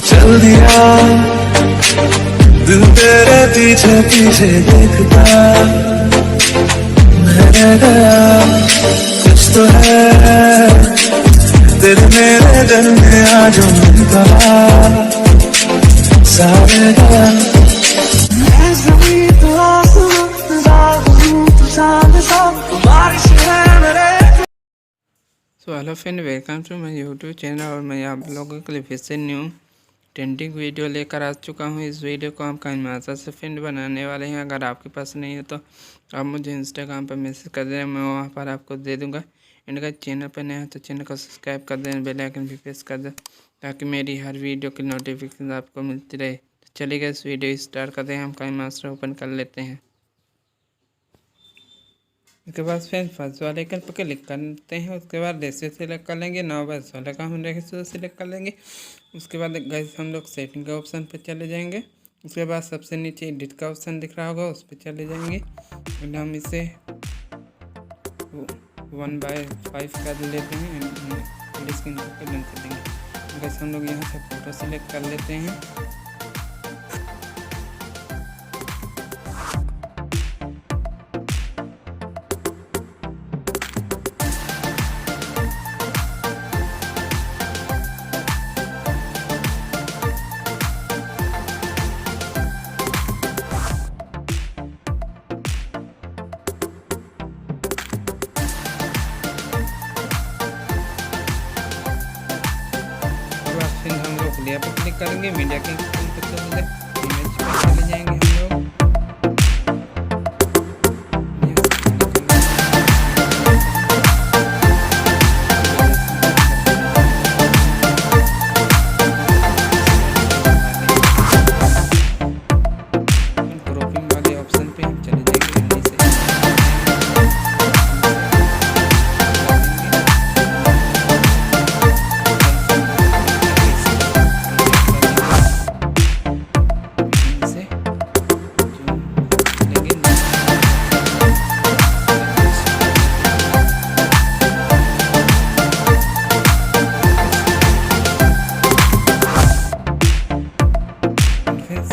चल दिया दिल तेरे पीछे पीछे देखता, मैं रह गया कुछ तो है तेरे मेरे दिल में आज मिलता सारे गया। So hello friend, welcome to my YouTube channel. और मैं आप लोगों के लिए फिर से न्यू ट्रेंडिंग वीडियो लेकर आ चुका हूँ। इस वीडियो को हम काइनमास्टर से फ्रेंड बनाने वाले हैं। अगर आपके पास नहीं है तो आप मुझे इंस्टाग्राम पर मैसेज कर देना, मैं वहाँ पर आपको दे दूँगा। इनका चैनल पर नया है तो चैनल को सब्सक्राइब कर देना, बेल आइकन भी प्रेस कर दें ताकि मेरी हर वीडियो की नोटिफिकेशन आपको मिलती रहे। तो चलिए इस वीडियो स्टार्ट करते हैं। हम काइनमास्टर ओपन कर लेते हैं। उसके बाद फ्रेंड फर्स्ट वाले आइकन पर क्लिक करते हैं। उसके बाद रेशियो सिलेक्ट कर लेंगे, 9/16 का हम रेशियो सिलेक्ट कर लेंगे। उसके बाद गाइस हम लोग सेटिंग का ऑप्शन पर चले जाएंगे। उसके बाद सबसे नीचे एडिट का ऑप्शन दिख रहा होगा, उस पर चले जाएंगे। और हम इसे 1/5 कर लेते हैं। स्क्रीन पर बंद कर देंगे। गाइस हम लोग यहाँ से फोटो सिलेक्ट कर लेते हैं। हम लोग लेयर पर क्लिक करेंगे, मीडिया के पर चले इमेज पर चले जाएंगे हम लोग। क्रॉपिंग वाले ऑप्शन पे हम चले जाएंगे। हिंदी से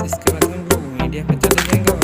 इसके बाद हम लोग मीडिया पे चले जाएंगे और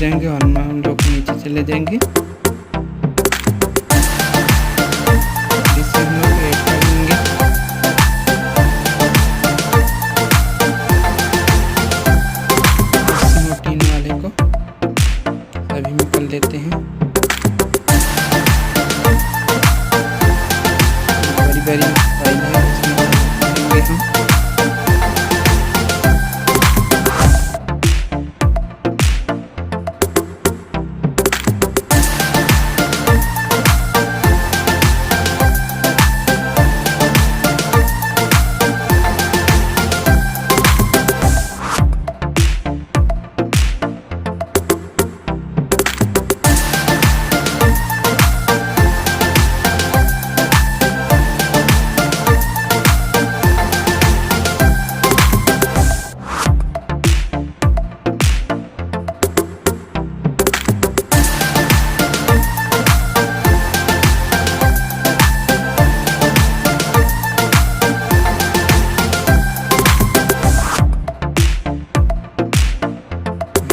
जाएंगे और हम लोग नीचे चले जाएंगे। इसे हम लोग ऐड कर लेंगे। मोटीन वाले को सभी में कर लेते हैं। बड़ी बड़ी फाइल है उसमें करेंगे हम।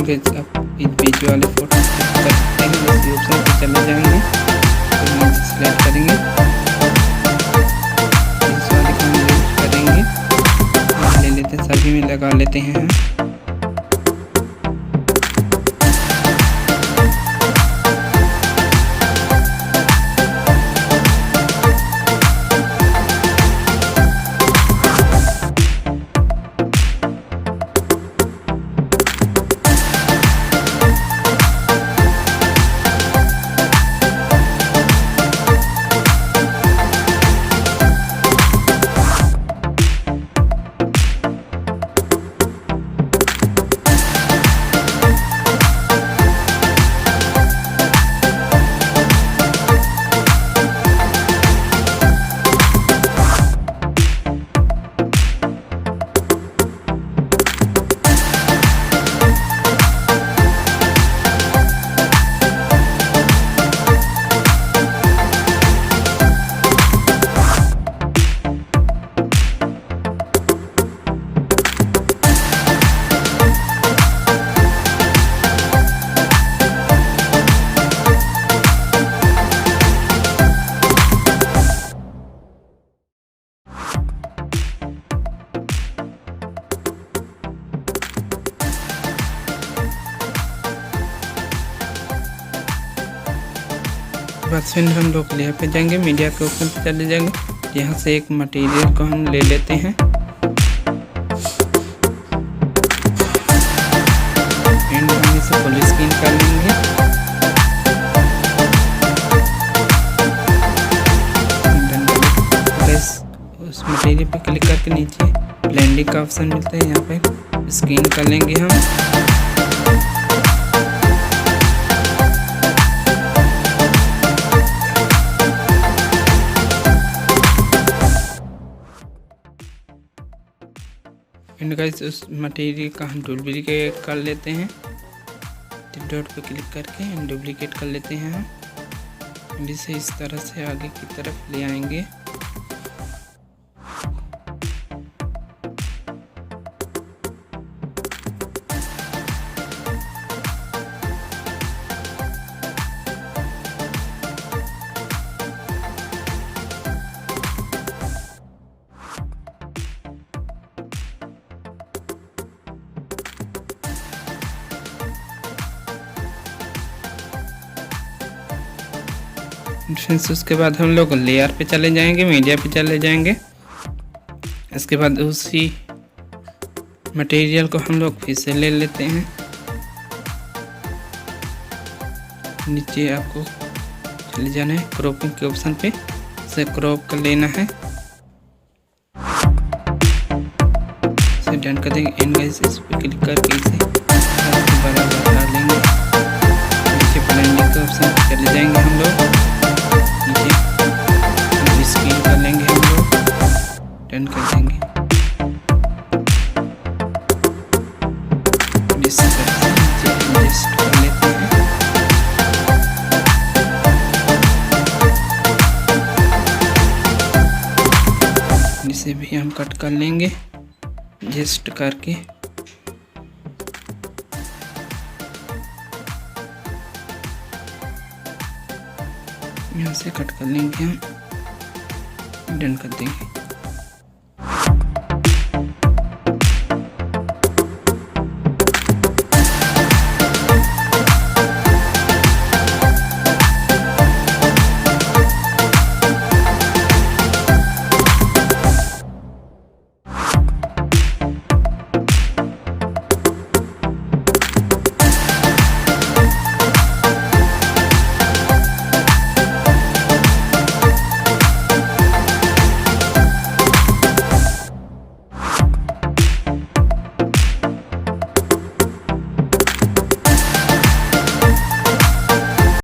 अब इस वीडियो वाले फोटो करते हैं, इसी ऑप्शन पे चले जाएंगे, फिर नीचे सेलेक्ट करेंगे, इस वाले को हम यूज करेंगे, ले लेते हैं, सभी में लगा लेते हैं। बस फिर हम लोग लेयर पे जाएंगे, मीडिया के ऑप्शन पे चले जाएंगे, यहाँ से एक मटेरियल को हम ले लेते हैं, एंड हम इसे फुल स्क्रीन कर लेंगे। बस उस मटेरियल पे क्लिक करके नीचे ब्लेंडिंग का ऑप्शन मिलता है, यहाँ पे स्क्रीन कर लेंगे हम। एंड गाइस उस मटेरियल का हम डुप्लीकेट कर लेते हैं, डॉट पे क्लिक करके एंड डुप्लीकेट कर लेते हैं हम। इसे इस तरह से आगे की तरफ ले आएंगे। फ्रेंड्स उसके बाद हम लोग लेयर पे चले जाएंगे, मीडिया पे चले जाएंगे। इसके बाद उसी मटेरियल को हम लोग फिर से ले लेते हैं। नीचे आपको चले जाना है, क्रॉपिंग के ऑप्शन पे इसे क्रॉप कर लेना है, इसे डन कर देंगे। एंड गाइस इस पर क्लिक करके इसे बड़ा बढ़ा लेंगे। नीचे ब्लेंडिंग के ऑप्शन पे चले जाएंगे हम लोग, नीचे स्क्रीन कर लेंगे हम लोग, डन कर देंगे। एडजस्ट कर लेते हैं। इसे भी हम कट कर लेंगे एडजस्ट करके। यहाँ से कट कर लेंगे, हम डन कर देंगे।